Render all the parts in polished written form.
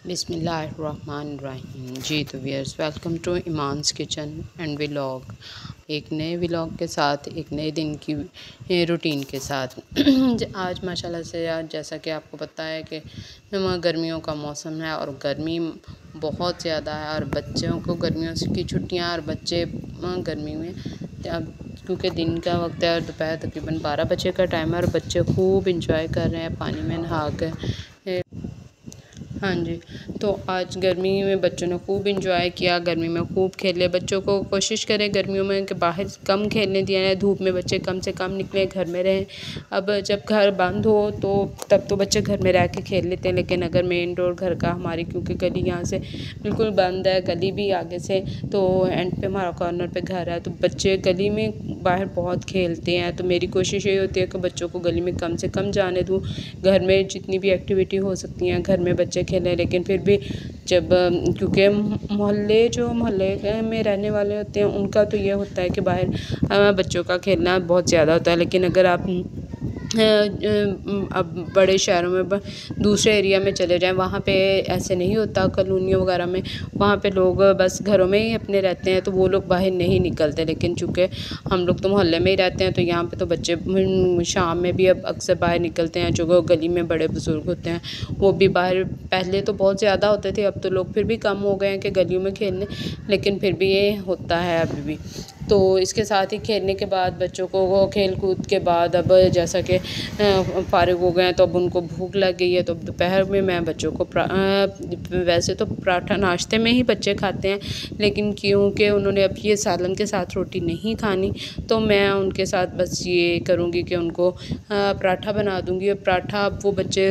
बिस्मिल्लाहिर्रहमानिर्रहीम। जी तो viewers, welcome to Iman's kitchen and vlog. एक नए व्लॉग के साथ, एक नए दिन की रूटीन के साथ। आज माशाल्लाह से, आज जैसा कि आपको पता है कि गर्मियों का मौसम है और गर्मी बहुत ज़्यादा है और बच्चों को गर्मियों की छुट्टियां और बच्चे गर्मी में अब क्योंकि दिन का वक्त है और दोपहर तकरीबन 12 बजे का टाइम है और बच्चे खूब इंजॉय कर रहे हैं पानी में नहा कर। हाँ जी, तो आज गर्मी में बच्चों ने खूब इंजॉय किया, गर्मी में खूब खेले। बच्चों को कोशिश करें गर्मियों में कि बाहर कम खेलने दिया जाए, धूप में बच्चे कम से कम निकलें, घर में रहें। अब जब घर बंद हो तो तब तो बच्चे घर में रह के खेल लेते हैं, लेकिन अगर मेन डोर घर का हमारी, क्योंकि गली यहाँ से बिल्कुल बंद है, गली भी आगे से तो एंड पे हमारा कॉर्नर पे घर है, तो बच्चे गली में बाहर बहुत खेलते हैं। तो मेरी कोशिश ये होती है कि बच्चों को गली में कम से कम जाने दूँ, घर में जितनी भी एक्टिविटी हो सकती हैं घर में बच्चे खेलें। लेकिन फिर भी जब क्योंकि मोहल्ले में रहने वाले होते हैं उनका तो ये होता है कि बाहर बच्चों का खेलना बहुत ज़्यादा होता है। लेकिन अगर आप अब बड़े शहरों में दूसरे एरिया में चले जाएं, वहाँ पे ऐसे नहीं होता। कॉलोनियों वगैरह में वहाँ पे लोग बस घरों में ही अपने रहते हैं, तो वो लोग बाहर नहीं निकलते। लेकिन चूँकि हम लोग तो मोहल्ले में ही रहते हैं, तो यहाँ पे तो बच्चे शाम में भी अब अक्सर बाहर निकलते हैं। जो गली में बड़े बुज़ुर्ग होते हैं वो भी बाहर, पहले तो बहुत ज़्यादा होते थे, अब तो लोग फिर भी कम हो गए हैं कि गलियों में खेलने, लेकिन फिर भी ये होता है अभी भी। तो इसके साथ ही खेलने के बाद बच्चों को वो खेल कूद के बाद अब जैसा कि फ़ारिग हो गए हैं, तो अब उनको भूख लग गई है। तो दोपहर में मैं बच्चों को वैसे तो पराठा नाश्ते में ही बच्चे खाते हैं, लेकिन क्योंकि उन्होंने अब ये सालन के साथ रोटी नहीं खानी, तो मैं उनके साथ बस ये करूँगी कि उनको पराठा बना दूँगी। और पराठा अब वो बच्चे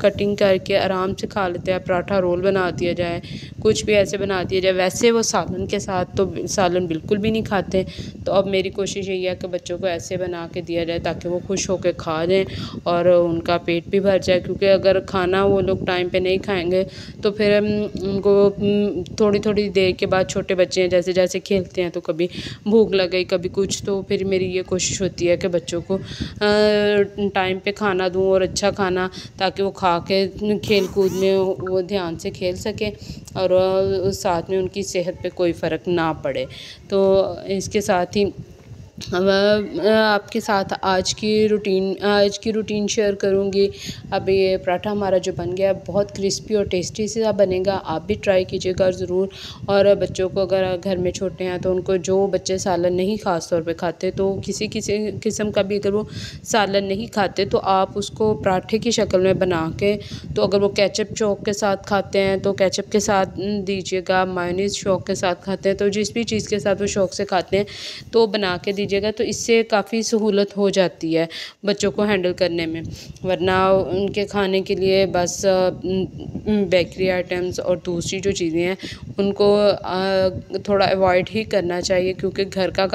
कटिंग करके आराम से खा लेते हैं। पराठा रोल बना दिया जाए, कुछ भी ऐसे बना दिया जाए। वैसे वो सालन के साथ तो सालन बिल्कुल भी नहीं खाते, तो अब मेरी कोशिश यही है कि बच्चों को ऐसे बना के दिया जाए ताकि वो खुश होकर खा लें और उनका पेट भी भर जाए। क्योंकि अगर खाना वो लोग टाइम पे नहीं खाएंगे तो फिर उनको थोड़ी थोड़ी देर के बाद, छोटे बच्चे हैं जैसे जैसे खेलते हैं तो कभी भूख लग गई कभी कुछ, तो फिर मेरी ये कोशिश होती है कि बच्चों को टाइम पे खाना दूँ और अच्छा खाना, ताकि वो खा के खेल कूद में वो ध्यान से खेल सकें और साथ में उनकी सेहत पे कोई फ़र्क ना पड़े। तो इसके साथ ही अब आपके साथ आज की रूटीन शेयर करूँगी। अब ये पराठा हमारा जो बन गया बहुत क्रिस्पी और टेस्टी सा बनेगा, आप भी ट्राई कीजिएगा ज़रूर। और बच्चों को, अगर घर में छोटे हैं तो उनको, जो बच्चे सालन नहीं ख़ास तौर पे खाते, तो किसी किसी किस्म का भी अगर वो सालन नहीं खाते तो आप उसको पराठे की शक्ल में बना के, तो अगर वो केचप शौक़ के साथ खाते हैं तो केचप के साथ दीजिएगा, मायोनीज़ शौक़ के साथ खाते हैं तो जिस भी चीज़ के साथ वो शौक़ से खाते हैं तो बना के दीजिएगा। तो इससे काफ़ी सहूलत हो जाती है बच्चों को हैंडल करने में। वरना उनके खाने के लिए बस बेकरी आइटम्स और दूसरी जो चीज़ें हैं उनको थोड़ा अवॉइड ही करना चाहिए, क्योंकि घर का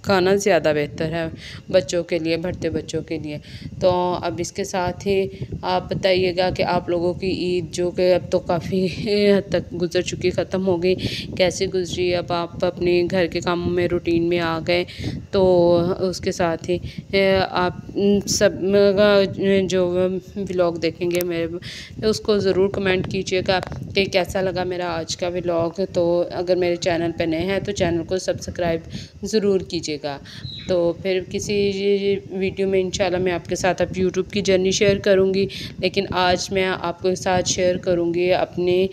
खाना ज़्यादा बेहतर है बच्चों के लिए, बढ़ते बच्चों के लिए। तो अब इसके साथ ही आप बताइएगा कि आप लोगों की ईद, जो कि अब तो काफ़ी हद तक गुज़र चुकी, ख़त्म हो गई, कैसे गुज़री? अब आप अपने घर के कामों में रूटीन में आ गए, तो उसके साथ ही आप सब जो व्लॉग देखेंगे मेरे, उसको ज़रूर कमेंट कीजिएगा कि कैसा लगा मेरा आज का व्लॉग। तो अगर मेरे चैनल पे नए हैं तो चैनल को सब्सक्राइब ज़रूर कीजिएगा। तो फिर किसी वीडियो में इंशाल्लाह मैं आपके साथ अब यूट्यूब की जर्नी शेयर करूँगी, लेकिन आज मैं आपके साथ शेयर करूँगी अपने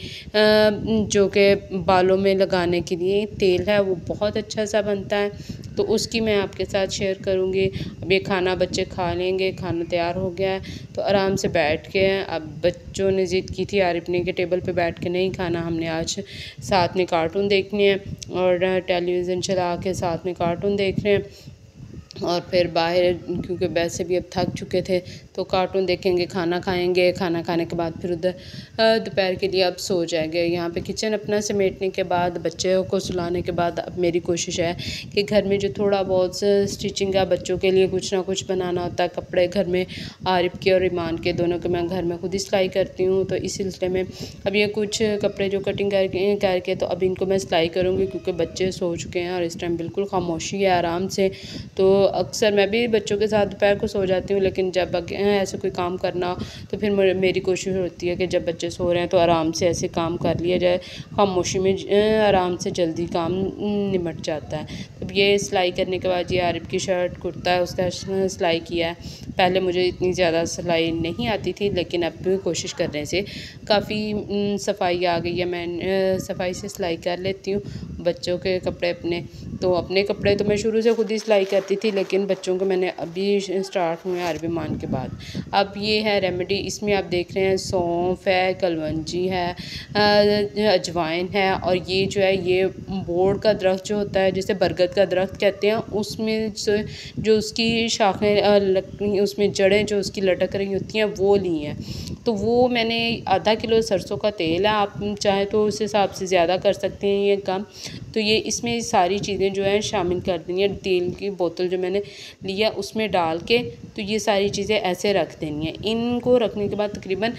जो कि बालों में लगाने के लिए तेल है, वो बहुत अच्छा सा बनता है, तो उसकी मैं आपके साथ शेयर करूँगी। अब ये खाना बच्चे खा लेंगे, खाना तैयार हो गया है, तो आराम से बैठ के, अब बच्चों ने ज़िद की थी आरिफनी के टेबल पे बैठ के नहीं खाना, हमने आज साथ में कार्टून देखने हैं और टेलीविज़न चला के साथ में कार्टून देख रहे हैं। और फिर बाहर, क्योंकि वैसे भी अब थक चुके थे, तो कार्टून देखेंगे, खाना खाएंगे, खाना खाने के बाद फिर उधर दोपहर के लिए अब सो जाएंगे। यहाँ पे किचन अपना समेटने के बाद, बच्चों को सुलाने के बाद, अब मेरी कोशिश है कि घर में जो थोड़ा बहुत स्टिचिंग का बच्चों के लिए कुछ ना कुछ बनाना होता है, कपड़े घर में आरिफ के और ईमान के दोनों के मैं घर में खुद ही सिलाई करती हूँ, तो इस सिलसिले में अब ये कुछ कपड़े जो कटिंग करके तो अब इनको मैं सिलाई करूँगी, क्योंकि बच्चे सो चुके हैं और इस टाइम बिल्कुल खामोशी है, आराम से। तो अक्सर मैं भी बच्चों के साथ दोपहर को सो जाती हूँ, लेकिन जब ऐसे कोई काम करना हो तो फिर मेरी कोशिश होती है कि जब बच्चे सो रहे हैं तो आराम से ऐसे काम कर लिया जाए, खामोशी में आराम से जल्दी काम निमट जाता है। तो ये सिलाई करने के बाद ये आरिफ की शर्ट कुर्ता है उसका सिलाई किया है। पहले मुझे इतनी ज़्यादा सिलाई नहीं आती थी, लेकिन अब भी कोशिश करने से काफ़ी सफाई आ गई है। मैं सफाई से सिलाई कर लेती हूँ बच्चों के कपड़े अपने कपड़े तो मैं शुरू से खुद ही सिलाई करती थी, लेकिन बच्चों के मैंने अभी स्टार्ट हुए अरबी मान के बाद। अब ये है रेमेडी, इसमें आप देख रहे हैं सौंफ है, कलवंजी है, अजवाइन है, और ये जो है ये बोड़ का दरख्त जो होता है जिसे बरगद का दरख्त कहते हैं, उसमें जो उसकी शाखें उसमें जड़ें जो उसकी लटक रही होती हैं वो ली हैं। तो वो मैंने आधा किलो सरसों का तेल है, आप चाहें तो उस हिसाब से ज़्यादा कर सकते हैं या कम। तो ये इसमें सारी चीज़ें जो है शामिल कर देनी है। तेल की बोतल जो मैंने लिया उसमें डाल के तो ये सारी चीज़ें ऐसे रख देनी है। इनको रखने के बाद तकरीबन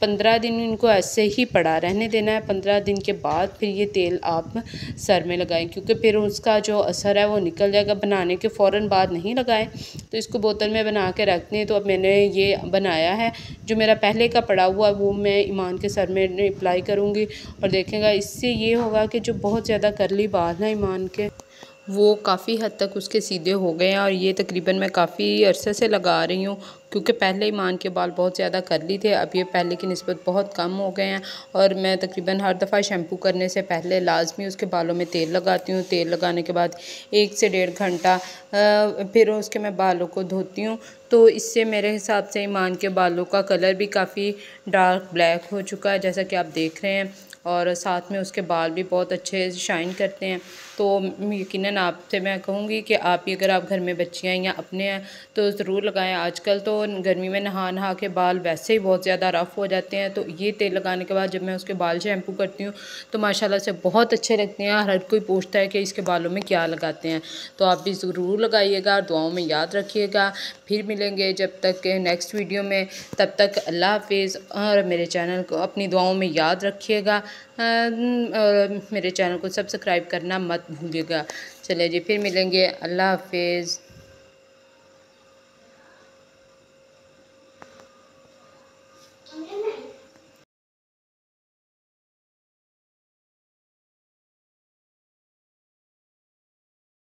15 दिन इनको ऐसे ही पड़ा रहने देना है। 15 दिन के बाद फिर ये तेल आप सर में लगाएं, क्योंकि फिर उसका जो असर है वो निकल जाएगा। बनाने के फ़ौरन बाद नहीं लगाएं। तो इसको बोतल में बना के रख दें। तो अब मैंने ये बनाया है, जो मेरा पहले का पड़ा हुआ वो मैं ईमान के सर में अप्लाई करूँगी, और देखेंगे इससे ये होगा कि जो बहुत ज़्यादा करली बाल हैं ईमान के वो काफ़ी हद तक उसके सीधे हो गए हैं। और ये तकरीबन मैं काफ़ी अरसे से लगा रही हूँ, क्योंकि पहले ईमान के बाल बहुत ज़्यादा करली थे, अब ये पहले की निस्बत बहुत कम हो गए हैं। और मैं तकरीबन हर दफ़ा शैम्पू करने से पहले लाजमी उसके बालों में तेल लगाती हूँ। तेल लगाने के बाद 1 से 1.5 घंटा फिर उसके मैं बालों को धोती हूँ। तो इससे मेरे हिसाब से ईमान के बालों का कलर भी काफ़ी डार्क ब्लैक हो चुका है, जैसा कि आप देख रहे हैं, और साथ में उसके बाल भी बहुत अच्छे शाइन करते हैं। तो यकीनन आपसे मैं कहूँगी कि आप भी अगर आप घर में बच्चियाँ या अपने हैं तो ज़रूर लगाएं। आजकल तो गर्मी में नहा के बाल वैसे ही बहुत ज़्यादा रफ़ हो जाते हैं, तो ये तेल लगाने के बाद जब मैं उसके बाल शैम्पू करती हूँ तो माशाल्लाह से बहुत अच्छे लगते हैं। हर कोई पूछता है कि इसके बालों में क्या लगाते हैं, तो आप भी ज़रूर लगाइएगा, दुआओं में याद रखिएगा। फिर मिलेंगे जब तक नेक्स्ट वीडियो में, तब तक अल्लाह हाफिज़। और मेरे चैनल को अपनी दुआओं में याद रखिएगा, और मेरे चैनल को सब्सक्राइब करना मत भूलिएगा। चलिए जी, फिर मिलेंगे, अल्लाह हाफिज़।